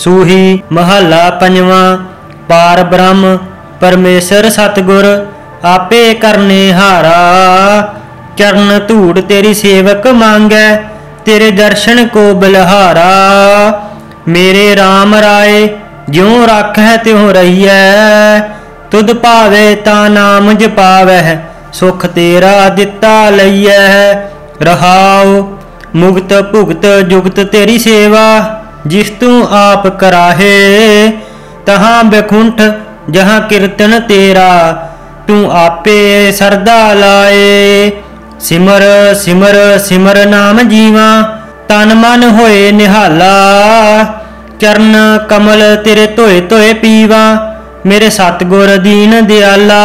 सूही महला पंजवां। पार ब्रह्म परमेसर सतगुर आपे करने हारा। चरण धूड़ तेरी सेवक मांगै तेरे दर्शन को बलिहारा। मेरे राम राय ज्यों राखै त्यों रहिए तुध भावे ता नाम जपावै सुख तेरा दिता लईऐ। रहाओ मुक्त भुगत जुगत तेरी सेवा जिस तू आप कराहे। तहाँ बैकुंठ जहाँ कीर्तन तेरा तू आपे सरदा लाए। सिमर सिमर सिमर नाम जीवा तन मन होए निहाला। चरण कमल तेरे धोए धोए पीवा मेरे सतगुर दीन दयाला।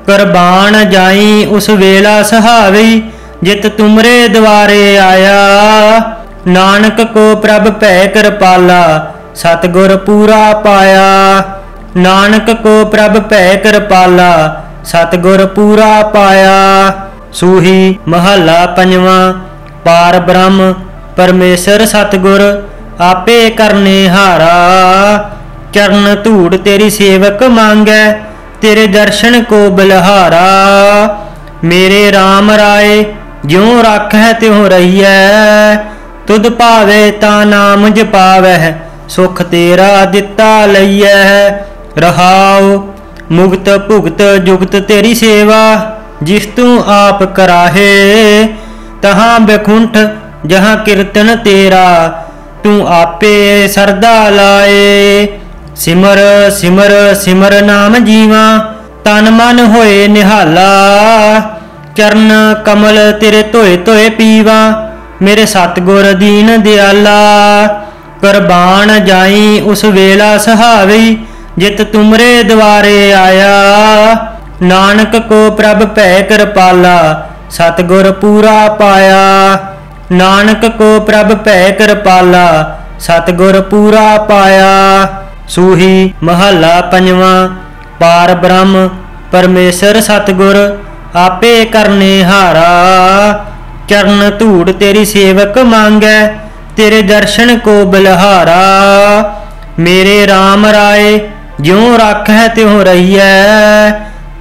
कुरबान जाई उस वेला सहावी जित तुमरे द्वारे आया। नानक को प्रभ भै कृपाला सतगुर पूरा पाया। नानक को प्रभ भै कृपाला सतगुर पूरा पाया। सूही महला पंजवां। पार ब्रह्म परमेसर सतगुर आपे करने हारा। चरण धूड़ तेरी सेवक मांगै तेरे दर्शन को बलिहारा। मेरे राम राय ज्यों राखै त्यों रहिए तुध भावे ता नाम जपावै सुख तेरा दिता लईऐ। रहाओ मुक्त भुगत जुगत तेरी सेवा जिस तू आप कराहे। तहाँ बैकुंठ जहाँ कीर्तन तेरा तू आपे सरदा लाए। सिमर सिमर सिमर नाम जीवा तन मन होए निहाला। चरण कमल तेरे धोए धोए पीवा मेरे सतगुर दीन दयाला। कुरबान जाई उस वेला सहावी जित तुमरे द्वारे आया। नानक को प्रभ भै कृपाला सतगुर पूरा पाया। नानक को प्रभ भै कृपाला सतगुर पूरा पाया। सूही महला पंजवां। पार ब्रह्म परमेसर सतगुर आपे करने हारा। चरण धूड़ तेरी सेवक मांगै तेरे दर्शन को बलिहारा। मेरे राम राय ज्यों राखै त्यों रहिए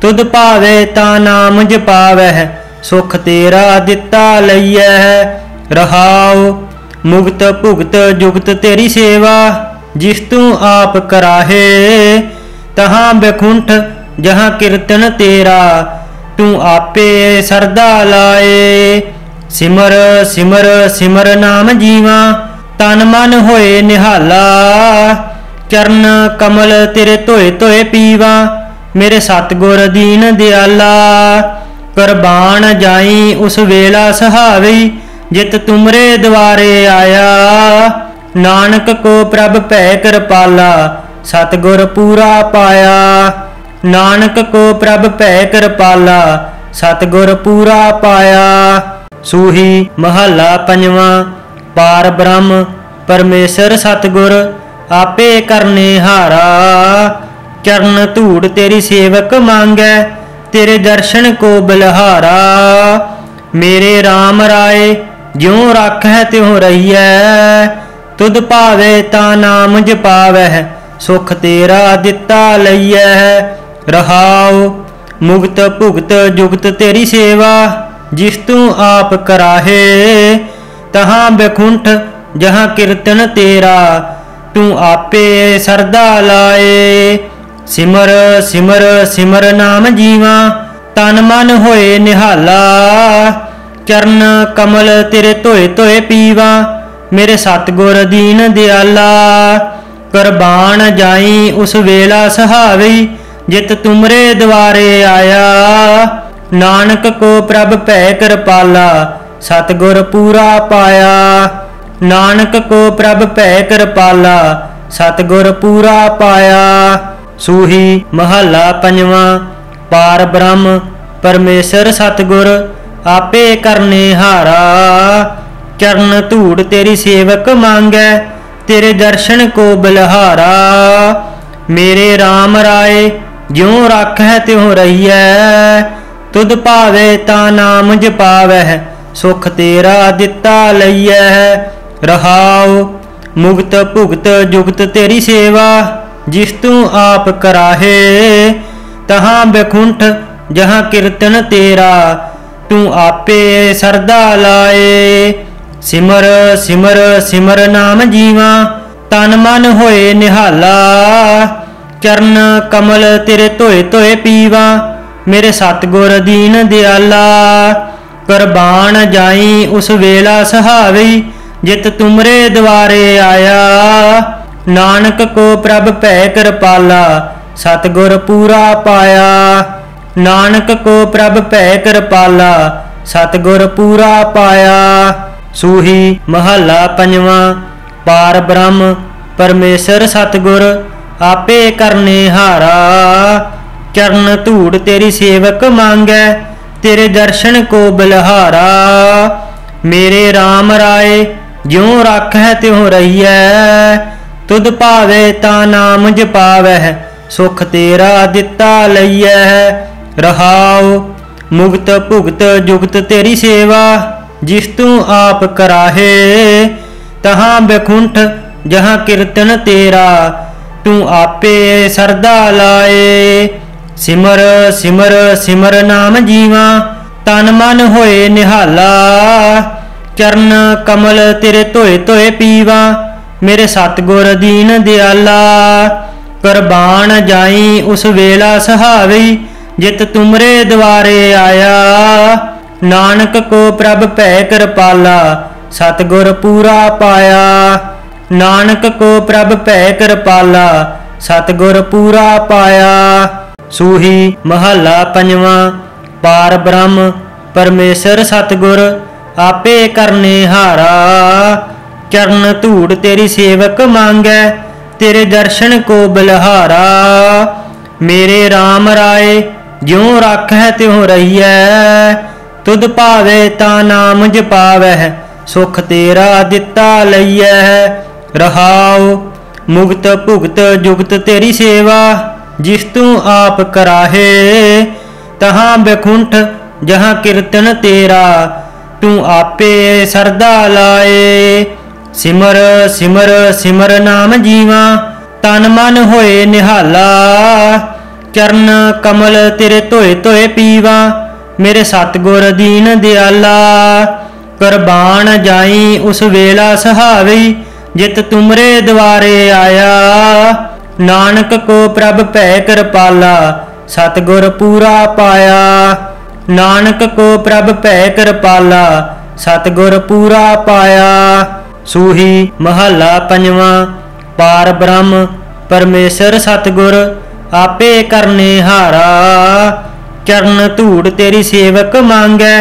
तुध भावे ता नाम जपावै सुख तेरा दिता लईऐ। रहाओ मुक्त भुगत जुगत तेरी सेवा जिस तू आप कराहे। तहाँ बैकुंठ जहाँ कीर्तन तेरा तू आपे सरदा लाए। सिमर सिमर सिमर नाम जीवा तन मन होए निहाला। चरण कमल तेरे धोए धोए पीवा मेरे सतगुर दीन दयाला। कुरबान जाई उस वेला सहावी जित तुमरे द्वारे आया। नानक को प्रभ भै कृपाला सतगुर पूरा पाया। नानक को प्रभ भै कृपाला सतगुर पूरा पाया। सूही महला पंजवां। पार ब्रह्म परमेसर सतगुर आपे करने हारा। चरण धूड़ तेरी सेवक मांगै तेरे दर्शन को बलिहारा। मेरे राम राय ज्यों राखै त्यों रहिए तुध भावे ता नाम जपावै सुख तेरा दिता लईऐ। रहाओ मुक्त भुगत जुगत तेरी सेवा जिस तू आप कराहे। तहाँ बैकुंठ जहाँ कीर्तन तेरा तू आपे सरदा लाए। सिमर सिमर सिमर नाम जीवा तन मन होए निहाला। चरण कमल तेरे धोए धोए पीवा मेरे सतगुर दीन दयाला। कुरबान जाई उस वेला सहावी जित तुमरे द्वारे आया। नानक को प्रभ भै कृपाला सतगुर पूरा पाया। नानक को प्रभ भै कृपाला सतगुर पूरा पाया। सूही महला पंजवां। पार ब्रह्म परमेसर सतगुर आपे करने हारा। चरण धूड़ तेरी सेवक मांगै तेरे दर्शन को बलिहारा। मेरे राम राय ज्यों राखै त्यों रहिए तुध भावे ता नाम जपावै सुख तेरा दिता लईऐ। रहाओ मुक्त भुगत जुगत तेरी सेवा जिस तू आप कराहे। तहाँ बैकुंठ जहाँ कीर्तन तेरा तू आपे सरदा लाए। सिमर सिमर सिमर नाम जीवा तन मन होए निहाला। चरण कमल तेरे धोए धोए पीवा मेरे सतगुर दीन दयाला। कुरबान जाई उस वेला सहावी जित तुमरे द्वारे आया। नानक को प्रभ भै कृपाला सतगुर पूरा पाया। नानक को प्रभ भै कृपाला सतगुर पूरा पाया। सूही महला पंजवा। पार ब्रह्म परमेश्वर सतगुर आपे करने हारा। चरण धूड़ तेरी सेवक मांगै तेरे दर्शन को बलहारा। मेरे राम राय ज्यों राखै त्यों रहिए। तुद भावे ता नाम जपावै सुख तेरा दिता लइयै। रहाओ मुक्त भुगत जुगत तेरी सेवा जिस तू आप कराहे। तहाँ बैकुंठ जहाँ कीर्तन तेरा तू आपे सरदा लाए। सिमर सिमर सिमर नाम जीवा तन मन होए निहाला। चरण कमल तेरे धोए धोए पीवा मेरे सतगुर दीन दयाला। कुरबान जाई उस वेला सहावी जित तुमरे द्वारे आया। नानक को प्रभ भै कृपाला सतगुर पूरा पाया। नानक को प्रभ भै कृपाला सतगुर पूरा पाया। सूही महला पंजवा। पार ब्रह्म परमेश्वर सतगुर आपे करने हारा। चरण धूड़ तेरी सेवक मांगै तेरे दर्शन को बलहारा। मेरे राम राय ज्यों राखै त्यों रहिए। तुद भावे ता नाम जपावै सुख तेरा दिता लइयै। रहाओ मुक्त भुगत जुगत तेरी सेवा जिस तू आप कराहे। तहाँ बैकुंठ जहाँ कीर्तन तेरा तू आपे सरदा लाए। सिमर सिमर सिमर नाम जीवा तन मन होए निहाला। चरण कमल तेरे धोए धोए पीवा मेरे सतगुर दीन दयाला। कुरबान जाई उस वेला सहावी जित तुमरे द्वारे आया। नानक को प्रभ भै कृपाला सतगुर पूरा पाया। नानक को प्रभ भै कृपाला सतगुर पूरा पाया। सूही महला पंजवा। पार ब्रह्म परमेश्वर सतगुर आपे करने हारा। चरण धूड़ तेरी सेवक मांगै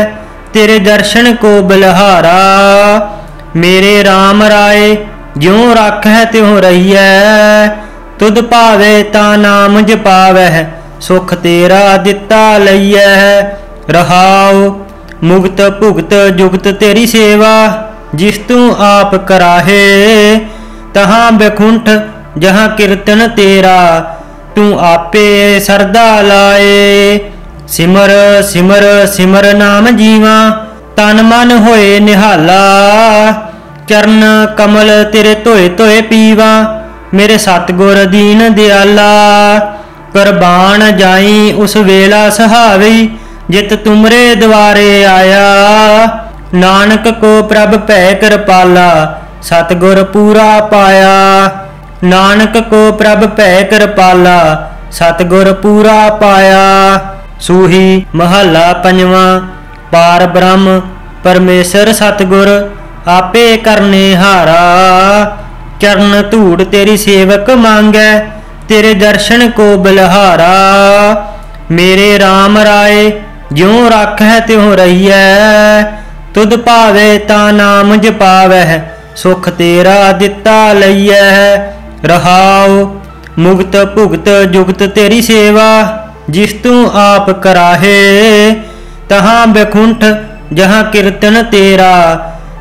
तेरे दर्शन को बलहारा। मेरे राम राय ज्यों राखै त्यों रहिए। तुद भावे ता नाम जपावै सुख तेरा दिता लइयै। रहाओ मुक्त भुगत जुगत तेरी सेवा जिस तू आप कराहे। तहाँ बैकुंठ जहाँ कीर्तन तेरा तू आपे सरदा लाए। सिमर सिमर सिमर नाम जीवा तन मन होए निहाला। चरण कमल तेरे धोए धोए पीवा मेरे सतगुर दीन दयाला। कुरबान जाई उस वेला सहावी जित तुमरे द्वारे आया। नानक को प्रभ भै कृपाला सतगुर पूरा पाया। नानक को प्रभ भै कृपाला सतगुर पूरा पाया। सूही महला पंजवा। पार ब्रह्म परमेश्वर सतगुर आपे करने हारा। चरण धूड़ तेरी सेवक मांगै तेरे दर्शन को बलहारा। मेरे राम राय ज्यों राखै त्यों रहिए। तुद भावे ता नाम जपावै सुख तेरा दिता लइयै। रहाओ मुक्त भुगत जुगत तेरी सेवा जिस तू आप कराहे। तहाँ बैकुंठ जहाँ कीर्तन तेरा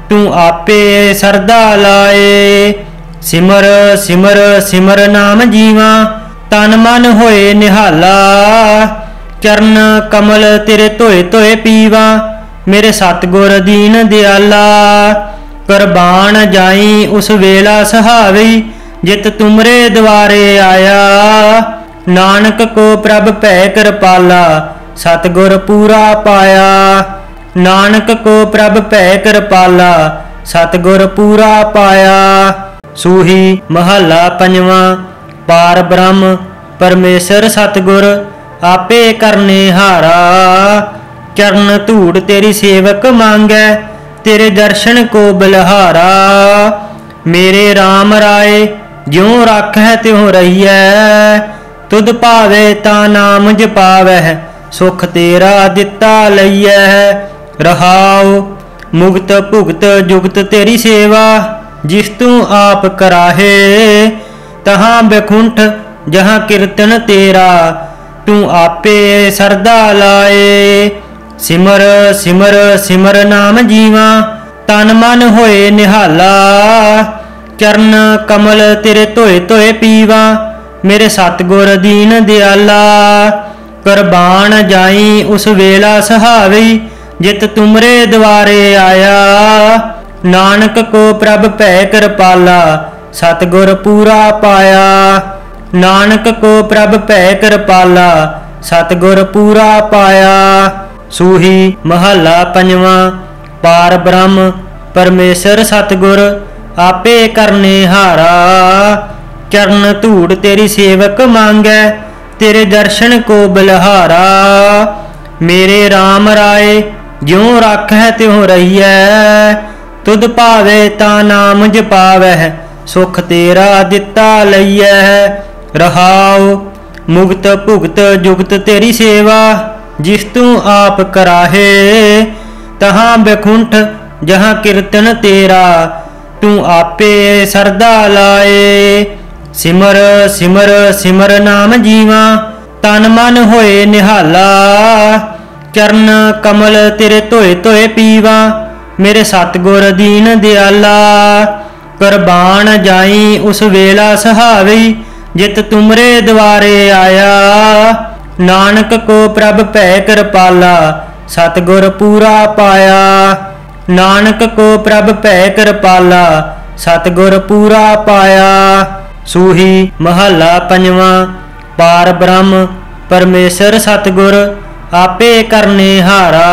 तू आपे सरदा लाए। सिमर सिमर सिमर नाम जीवा तन मन होए निहाला। चरण कमल तेरे धोए धोए पीवा मेरे सतगुर दीन दयाला। कुरबान जाई उस वेला सहावी, जित तुमरे द्वारे आया। नानक को प्रभ भै कृपाला, सतगुर पूरा पाया। नानक को प्रभ भै कृपाला, सतगुर पूरा पाया। सूही महला पंजवा। पार ब्रह्म परमेश्वर सतगुर, आपे करने हारा। चरण धूड़ तेरी सेवक मांगै, तेरे दर्शन को बलिहारा। मेरे राम राय ज्यों राखै त्यों रहियै, तुध भावे ता नाम जपावै, सुख तेरा दिता लइयै। रहाओ मुक्त भुगत जुगत तेरी सेवा, जिस तू आप कराहे। तहाँ बैकुंठ जहाँ कीर्तन तेरा, तू आपे सरदा लाए। सिमर सिमर सिमर नाम जीवा, तन मन होए निहाला। चरण कमल तेरे धोए धोए पीवा, मेरे सतगुर दीन दयाला। कुरबान जाई उस वेला सहावी, जित तुमरे द्वारे आया। नानक को प्रभ भै कृपाला, सतगुर पूरा पाया। नानक को प्रभ भै कृपाला, सतगुर पूरा पाया। सूही महला पंजवा। पार ब्रह्म परमेश्वर सतगुर, आपे करने हारा। चरण धूड़ तेरी सेवक मांगै, तेरे दर्शन को बलिहारा। मेरे राम राय ज्यों राखै त्यों रहियै, तुध भावे ता नाम जपावै, सुख तेरा दिता लइयै। रहाओ मुक्त भुगत जुगत तेरी सेवा, जिस तू आप कराहे। तहाँ बैकुंठ जहाँ कीर्तन तेरा, तू आपे सरदा लाए। सिमर सिमर सिमर नाम जीवा, तन मन होए निहाला। चरण कमल तेरे धोए धोए पीवा, मेरे सतगुर दीन दयाला। कुरबान जाई उस वेला सहावी, जित तुमरे द्वारे आया। नानक को प्रभ भै कृपाला, सतगुर पूरा पाया। नानक को प्रभ भै कृपाला, सतगुर पूरा पाया। सूही महला पंजवा। पार ब्रह्म परमेश्वर सतगुर, आपे करने हारा।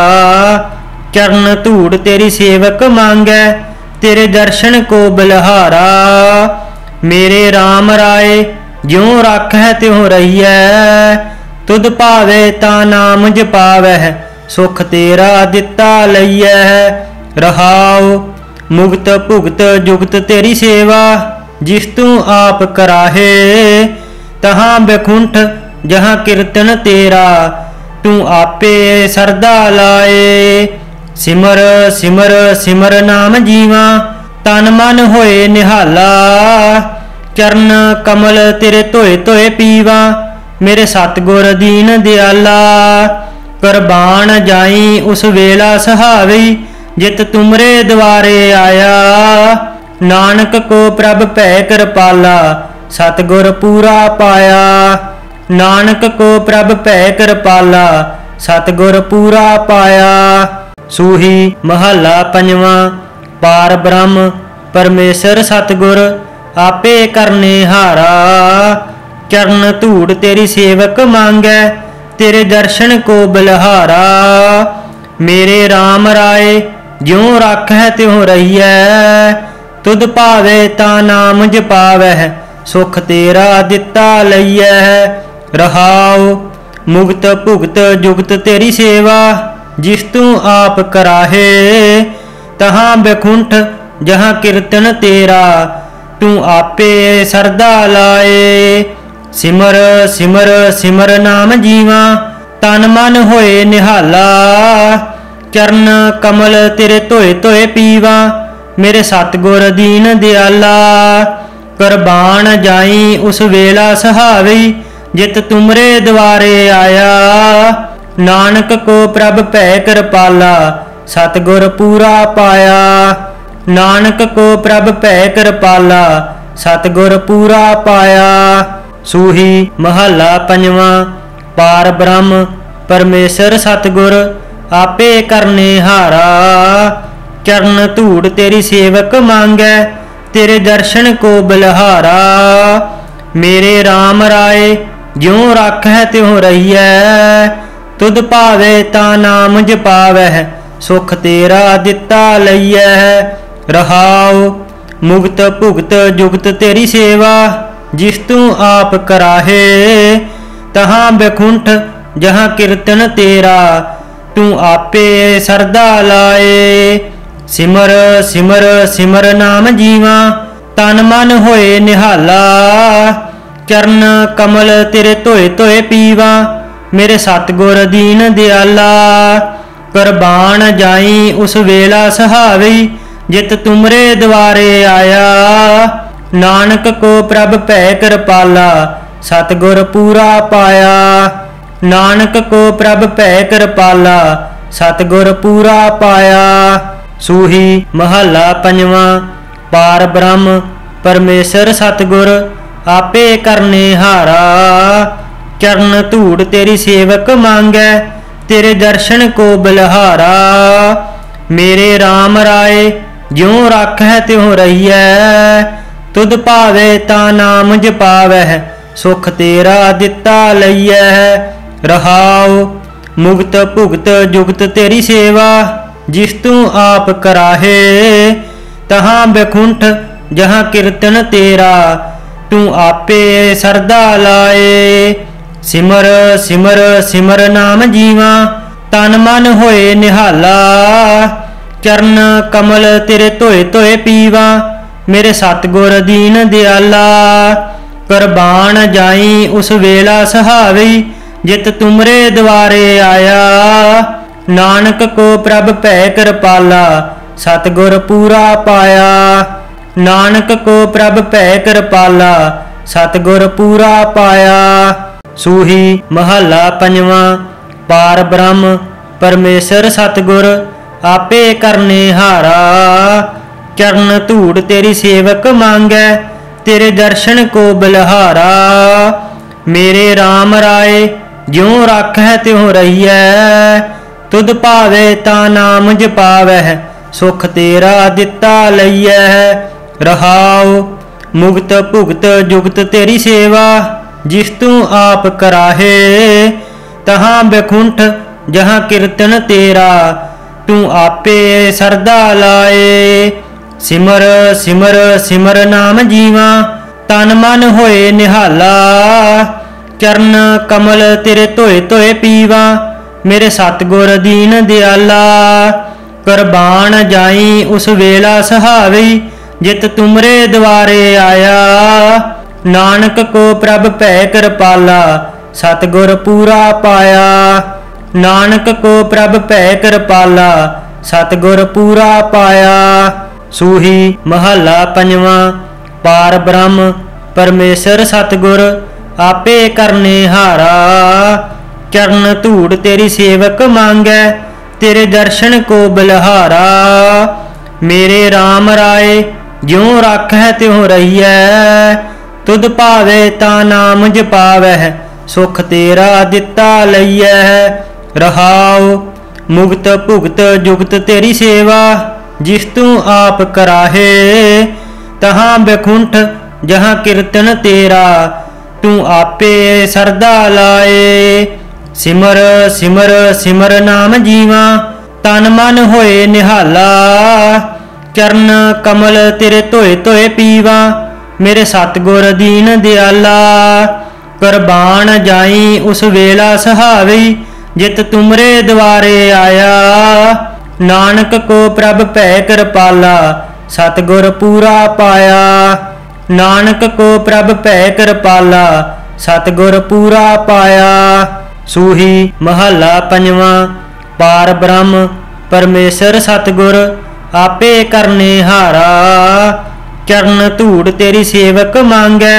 चरण धूड़ तेरी सेवक मांगै, तेरे दर्शन को बलिहारा। मेरे राम राय ज्यों राखै त्यों रहियै, तुध भावे ता नाम जपावै, सुख तेरा दिता लइयै। रहाओ मुक्त भुगत जुगत तेरी सेवा, जिस तू आप कराहे। तहाँ बैकुंठ जहाँ कीर्तन तेरा, तू आपे सरदा लाए। सिमर सिमर सिमर नाम जीवा, तन मन होए निहाला। चरण कमल तेरे धोए धोए पीवा, मेरे सतगुर दीन दयाला। कुरबान जाई उस वेला सहावी, जित तुमरे द्वारे आया। नानक को प्रभ भै कृपाला, सतगुर पूरा पाया। नानक को प्रभ भै कृपाला, सतगुर पूरा पाया। सूही महला पंजवा। पार ब्रह्म परमेश्वर सतगुर, आपे करने हारा। चरण धूड़ तेरी सेवक मांगै, तेरे दर्शन को बलिहारा। मेरे राम राय ज्यों राखै त्यों रहियै, तुध भावे ता नाम जपावै, सुख तेरा दिता लइयै। रहाओ मुक्त भुगत जुगत तेरी सेवा, जिस तू आप कराहे। तहाँ बैकुंठ जहाँ कीर्तन तेरा, तू आपे सरदा लाए। सिमर सिमर सिमर नाम जीवा, तन मन होए निहाला। चरण कमल तेरे धोए धोए पीवा, मेरे सतगुर दीन दयाला। कुरबान जाई उस वेला सहावी, जित तुमरे द्वारे आया। नानक को प्रभ भै कृपाला, सतगुर पूरा पाया। नानक को प्रभ भै कृपाला, सतगुर पूरा पाया। सूही महला पंजवा। पार ब्रह्म परमेश्वर सतगुर, आपे करने हारा। चरण धूड़ तेरी सेवक मांगै, तेरे दर्शन को बलिहारा। मेरे राम राय ज्यों राखै त्यों रहियै, तुध भावे ता नाम जपावै, सुख तेरा दिता लइयै। रहाओ मुक्त भुगत जुगत तेरी सेवा, जिस तू आप कराहे, तहाँ बैकुंठ जहाँ कीर्तन तेरा, तू आपे सरदा लाए। सिमर सिमर सिमर नाम जीवा, तन मन होए निहाला, चरण कमल तेरे धोए धोए पीवा, मेरे सतगुर दीन दयाला। कुरबान जाई उस वेला सहावी, जित तुमरे द्वारे आया, नानक को प्रभ भै कृपाला, सतगुर पूरा पाया। नानक को प्रभ भै कृपाला, सतगुर पूरा पाया। सूही महला पंजवा। पार ब्रह्म परमेश्वर सतगुर, आपे करने हारा, चरण धूड़ तेरी सेवक मांगै, तेरे दर्शन को बलिहारा। मेरे राम राय ज्यों राखै त्यों रहियै, तुध भावे ता नाम जपावै, सुख तेरा दिता लइयै। रहाओ मुक्त भुगत जुगत तेरी सेवा, जिस तू आप कराहे, तहाँ बैकुंठ जहाँ कीर्तन तेरा, तू आपे सरदा लाए। सिमर सिमर सिमर नाम जीवा, तन मन होए निहाला, चरण कमल तेरे धोए धोए पीवा, मेरे सतगुर दीन दयाला। कुरबान जाई उस वेला सहावी, जित तुमरे द्वारे आया, नानक को प्रभ भै कृपाला, सतगुर पूरा पाया। नानक को प्रभ भै कृपाला, सतगुर पूरा पाया। सूही महला पंजवा। पार ब्रह्म परमेश्वर सतगुर, आपे करने हारा, चरण धूड़ तेरी सेवक मांगै, तेरे दर्शन को बलिहारा। मेरे राम राय ज्यों राखै त्यों रहियै, तुध भावे ता नाम जपावै, सुख तेरा दिता लइयै। रहाओ मुक्त भुगत जुगत तेरी सेवा, जिस तू आप कराहे, तहाँ बैकुंठ जहाँ कीर्तन तेरा, तू आपे सरदा लाए। सिमर सिमर सिमर नाम जीवा, तन मन होए निहाला, चरण कमल तेरे धोए धोए पीवा, मेरे सतगुर दीन दयाला। कुरबान जाई उस वेला सहावी, जित तुमरे द्वारे आया, नानक को प्रभ भै कृपाला, सतगुर पूरा पाया। नानक को प्रभ भै कृपाला, सतगुर पूरा पाया। सूही महला पंजवा। पार ब्रह्म परमेश्वर सतगुर, आपे करने हारा, चरण धूड़ तेरी सेवक मांगै, तेरे दर्शन को बलिहारा। मेरे राम राय ज्यों राखै त्यों रहियै, तुध भावे ता नाम जपावै, सुख तेरा दिता लइयै। रहाओ मुक्त भुगत जुगत तेरी सेवा, जिस तू आप कराहे, तहाँ बैकुंठ जहाँ कीर्तन तेरा, तू आपे सरदा लाए। सिमर सिमर सिमर नाम जीवा, तन मन होए निहाला, चरण कमल तेरे धोए धोए पीवा, मेरे सतगुर दीन दयाला। कुरबान जाई उस वेला सहावी, जित तुमरे द्वारे आया, नानक को प्रभ भै कृपाला, सतगुर पूरा पाया। नानक को प्रभ भै कृपाला, सतगुर पूरा पाया। सूही महला पंजवा। पार ब्रह्म परमेश्वर सतगुर, आपे करने हारा, चरण धूड़ तेरी सेवक मांगै,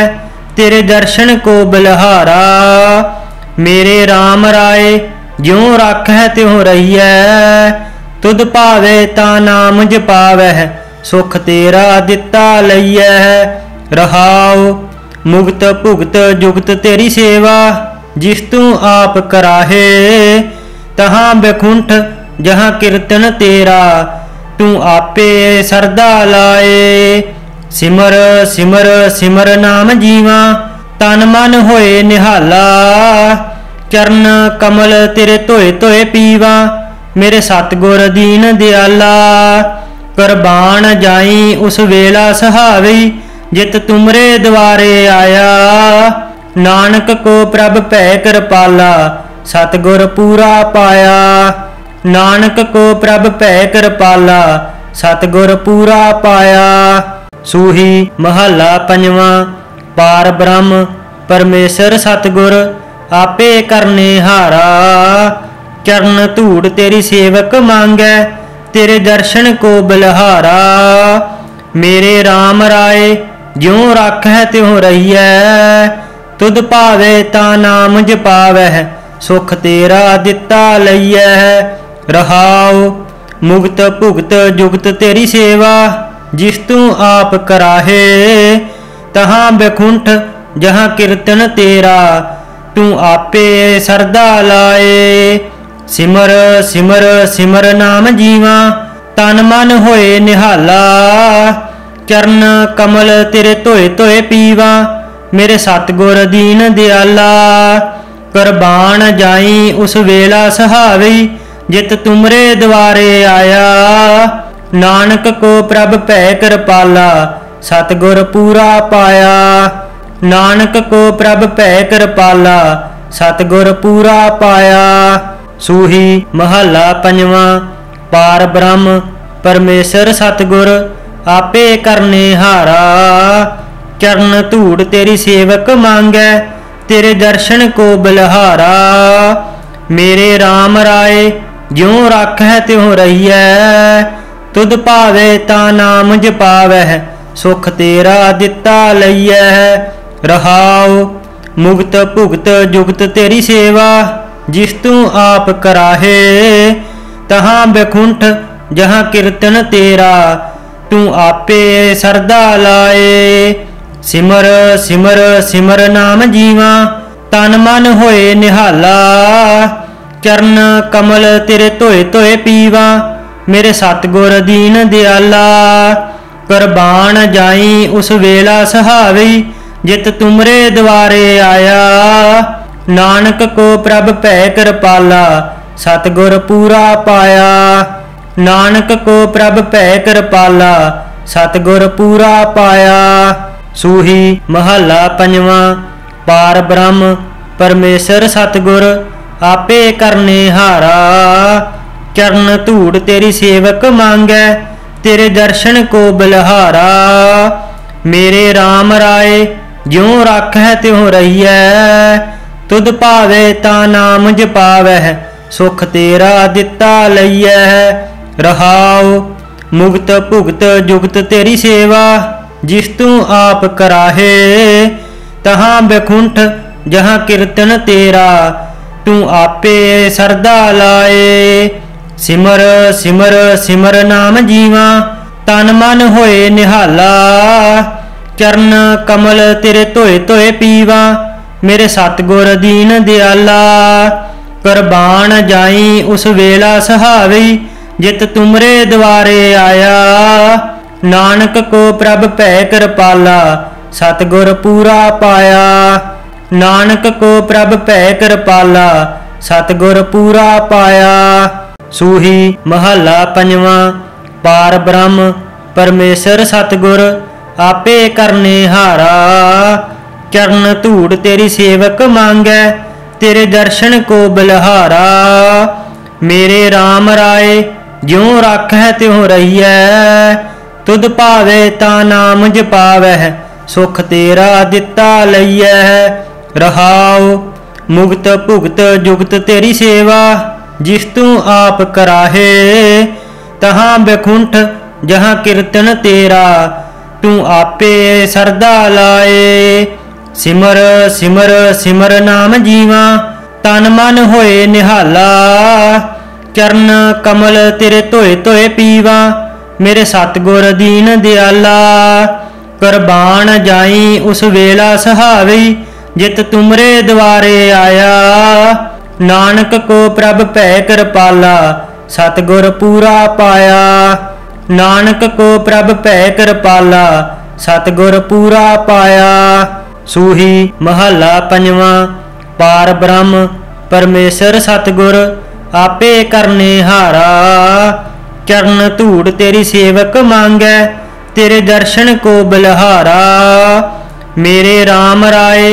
तेरे दर्शन को बलिहारा। मेरे राम राय ज्यों राखै त्यों रहियै, तुध भावे ता नाम जपावै, सुख तेरा दिता लइयै। रहाओ मुक्त भुगत जुगत तेरी सेवा, जिस तू आप कराहे, तहाँ बैकुंठ जहाँ कीर्तन तेरा, तू आपे सरदा लाए। सिमर सिमर सिमर नाम जीवा, तन मन होए निहाला। चरण कमल तेरे धोए धोए पीवा, मेरे सतगुर दीन दयाला। कुरबान जाई उस वेला सहावी, जित तुमरे द्वारे आया। नानक को प्रभ भै कृपाला, सतगुर पूरा पाया। नानक को प्रभ भै कृपाला, सतगुर पूरा पाया। सूही महला पंजवा। पार ब्रह्म परमेश्वर सतगुर, आपे करने हारा। चरण धूड़ तेरी सेवक मांगै, तेरे दर्शन को बलिहारा। मेरे राम राय ज्यों राखै त्यों रहियै, तुध भावे ता नाम जपावै, सुख तेरा दिता लइयै। रहाओ मुक्त भुगत जुगत तेरी सेवा, जिस तू आप कराहे। तहाँ बैकुंठ जहाँ कीर्तन तेरा, तू आपे सरदा लाए। सिमर सिमर सिमर नाम जीवा, तन मन होए निहाला। चरण कमल तेरे धोए धोए पीवा, मेरे सतगुर दीन दयाला। कुरबान जाई उस वेला सहावी, जित तुमरे द्वारे आया। नानक को प्रभ भै कृपाला, सतगुर पूरा पाया। नानक को प्रभ भै कृपाला, सतगुर पूरा पाया। सूही महला पंजवा। पार ब्रह्म परमेश्वर सतगुर, आपे करने हारा। चरण धूड़ तेरी सेवक मांगै, तेरे दर्शन को बलिहारा। मेरे राम राय ज्यों राखै त्यों रहियै, तुध भावे ता नाम जपावै, सुख तेरा दिता लइयै। रहाओ मुक्त भुगत जुगत तेरी सेवा, जिस तू आप कराहे। तहाँ बैकुंठ जहाँ कीर्तन तेरा, तू आपे सरदा लाए। सिमर सिमर सिमर नाम जीवा, तन मन होए निहाला। चरण कमल तेरे धोए धोए पीवा, मेरे सतगुर दीन दयाला। कुरबान जाई उस वेला सहावी, जित तुमरे द्वारे आया। नानक को प्रभ भै कृपाला, सतगुर पूरा पाया। नानक को प्रभ भै कृपाला, सतगुर पूरा पाया। सूही महला पंजवा। पार ब्रह्म परमेश्वर सतगुर, आपे करने हारा। चरण धूड़ तेरी सेवक मांगै, तेरे दर्शन को बलिहारा। मेरे राम राय ज्यों राखै त्यों रहियै, तुध भावे ता नाम जपावै, सुख तेरा दिता लइयै। रहाओ मुक्त भुगत जुगत तेरी सेवा, जिस तू आप कराहे। तहाँ बैकुंठ जहाँ कीर्तन तेरा, तू आपे सरदा लाए। सिमर सिमर सिमर नाम जीवा, तन मन होए निहाला। चरण कमल तेरे धोए धोए पीवा, मेरे सतगुर दीन दयाला। कुरबान जाई उस वेला सहावी, जित तुमरे द्वारे आया। नानक को प्रभ भै कृपाला, सतगुर पूरा पाया। नानक को प्रभ भै कृपाला, सतगुर पूरा पाया। सूही महला पंजवा। पार ब्रह्म परमेश्वर सतगुर, आपे करने हारा। चरण धूड़ तेरी सेवक मांगै, तेरे दर्शन को बलिहारा। मेरे राम राय ज्यों राखै त्यों रहियै, तुध भावे ता नाम जपावै, सुख तेरा दिता लइयै। रहाओ मुक्त भुगत जुगत तेरी सेवा, जिस तू आप कराहे। तहाँ बैकुंठ जहाँ कीर्तन तेरा, तू आपे सरदा लाए। सिमर सिमर सिमर नाम जीवा, तन मन होए निहाला। चरण कमल तेरे धोए धोए पीवा, मेरे सतगुर दीन दयाला। कुरबान जाई उस वेला सहावी, जित तुमरे द्वारे आया। नानक को प्रभ भै कृपाला, सतगुर पूरा पाया। नानक को प्रभ भय कृपाला सतगुर पूरा पाया। सूही महला पंजवा। पार ब्रह्म परमेश्वर सतगुर आपे करने हारा। चरण धूड़ तेरी सेवक मांगै तेरे दर्शन को बलहारा। मेरे राम राय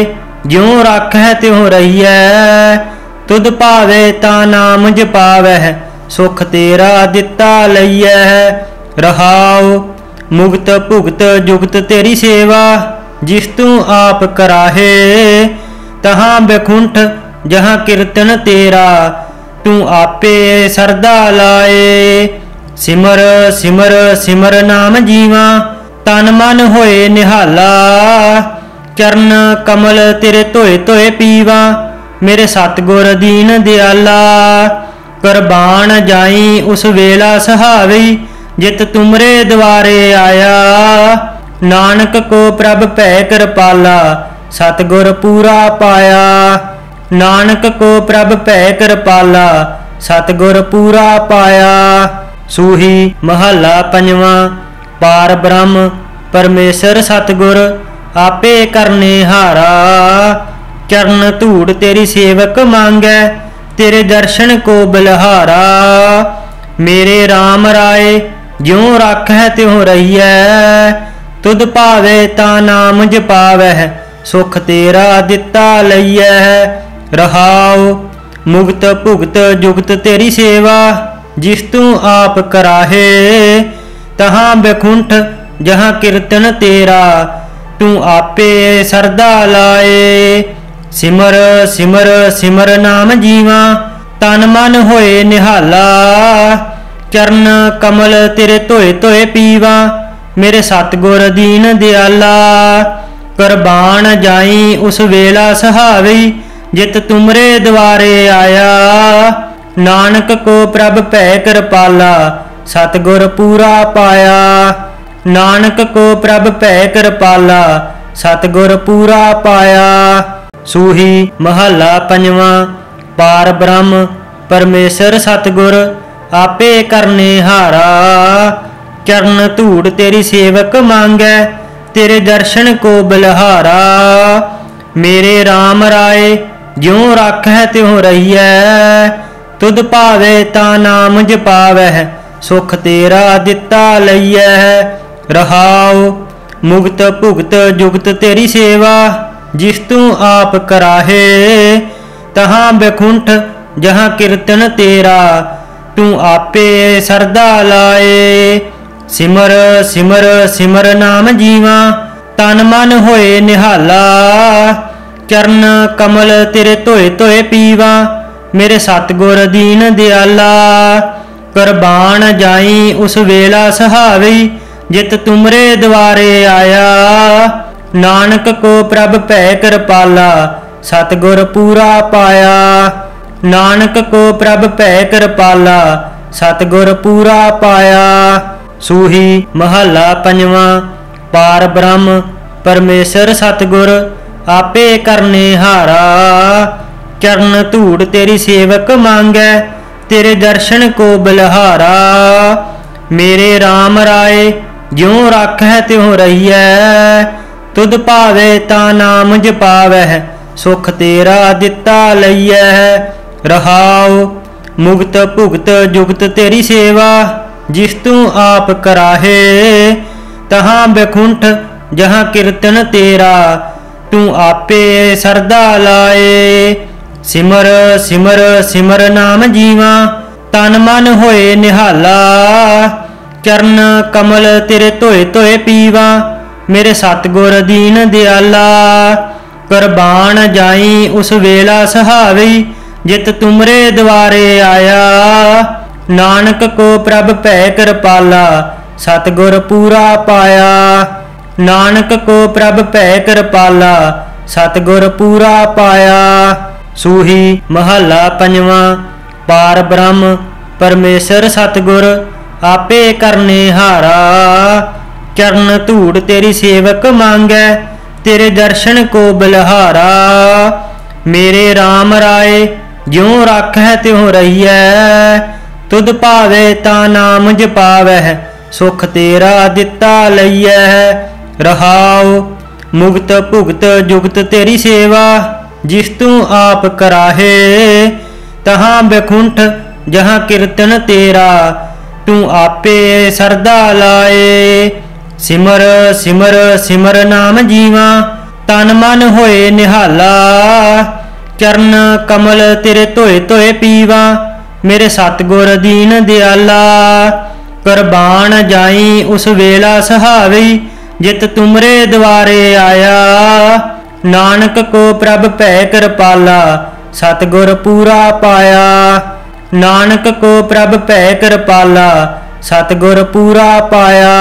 ज्यों राखै त्यों रहियै तुध भावे ता नाम जपावै सुख तेरा दिता लइयै। रहाओ मुक्त भुगत जुगत तेरी सेवा जिस तू आप कराहे। तहाँ बैकुंठ जहाँ कीर्तन तेरा तू आपे सरदा लाए। सिमर सिमर सिमर नाम जीवा तन मन होए निहाला। चरण कमल तेरे धोए धोए पीवा मेरे सतगुर दीन दयाला। कुरबान जाई उस वेला सहावी जित तुमरे द्वारे आया। नानक को प्रभ भय कृपाला सतगुर पूरा पाया। नानक को प्रभ भय कृपाला सतगुर पूरा पाया। सूही महला पंजवा। पार ब्रह्म परमेश्वर सतगुर आपे करने हारा। चरण धूड़ तेरी सेवक मांगै तेरे दर्शन को बलहारा। मेरे राम राय ज्यों राखै त्यों रहियै तुध भावे ता नाम जपावै सुख तेरा दिता लइयै। रहाओ मुक्त भुगत जुगत तेरी सेवा जिस तू आप कराहे। तहाँ बैकुंठ जहाँ कीर्तन तेरा तू आपे सरदा लाए। सिमर सिमर सिमर नाम जीवा तन मन होए निहाला। चरण कमल तेरे धोए धोए पीवा मेरे सतगुर दीन दयाला। कुरबान जाई उस वेला सहावी जित तुमरे द्वारे आया। नानक को प्रभ भय कृपाला सतगुर पूरा पाया। नानक को प्रभ भय कृपाला सतगुर पूरा पाया। सूही महला पंजवा। पार ब्रह्म परमेश्वर सतगुर आपे करने हारा। चरण धूड़ तेरी सेवक मांगै तेरे दर्शन को बलहारा। मेरे राम राय ज्यों राखै त्यों रहियै तुध भावे ता नाम जपावै सुख तेरा दिता लइयै। रहाओ मुक्त भुगत जुगत तेरी सेवा जिस तू आप कराहे। तहाँ बैकुंठ जहाँ कीर्तन तेरा तू आपे सरदा लाए। सिमर सिमर सिमर नाम जीवा तन मन होए निहाला। चरण कमल तेरे धोए धोए पीवा मेरे सतगुर दीन दयाला। कुरबान जाई उस वेला सहावी जित तुमरे द्वारे आया। नानक को प्रभ भय कृपाला सतगुर पूरा पाया। नानक को प्रभ भय कृपाला सतगुर पूरा पाया। सूही महला पंजवा। पार ब्रह्म परमेश्वर सतगुर आपे करने हारा। चरण धूड़ तेरी सेवक मांगै तेरे दर्शन को बलहारा। मेरे राम राय ज्यों राखै त्यों रहियै तुध भावे ता नाम जपावै सुख तेरा दिता लइयै। रहाओ मुक्त भुगत जुगत तेरी सेवा जिस तू आप कराहे। तहाँ बैकुंठ जहाँ कीर्तन तेरा तू आपे सरदा लाए। सिमर सिमर सिमर नाम जीवा तन मन होए निहाला। चरण कमल तेरे धोए धोए पीवा मेरे सतगुर दीन दयाला। कुरबान जाई उस वेला सहावी जित तुमरे द्वारे आया। नानक को प्रभ भय कृपाला सतगुर पूरा पाया। नानक को प्रभ भय कृपाला सतगुर पूरा पाया। सूही महला पंजवा। पार ब्रह्म परमेश्वर सतगुर आपे करने हारा। चरण धूड़ तेरी सेवक मांगै तेरे दर्शन को बलहारा। मेरे राम राय ज्यों राखै त्यों रहियै तुध भावे ता नाम जपावै सुख तेरा दिता लईऐ। रहाओ मुक्त भुगत जुगत तेरी सेवा, जिस तू आप कराहे तहाँ बैकुंठ जहाँ कीर्तन तेरा, तू आपे सरदा लाए। सिमर सिमर सिमर नाम जीवा, तन मन होए निहाला। चरण कमल तेरे धोए धोए पीवा, मेरे सतगुर दीन दयाला। कुरबान जाई उस वेला सहावी, जित तुमरे द्वारे आया। नानक को प्रभ भै कृपाला, सतगुर पूरा पाया। नानक को प्रभ भै कृपाला, सतगुर पूरा पाया।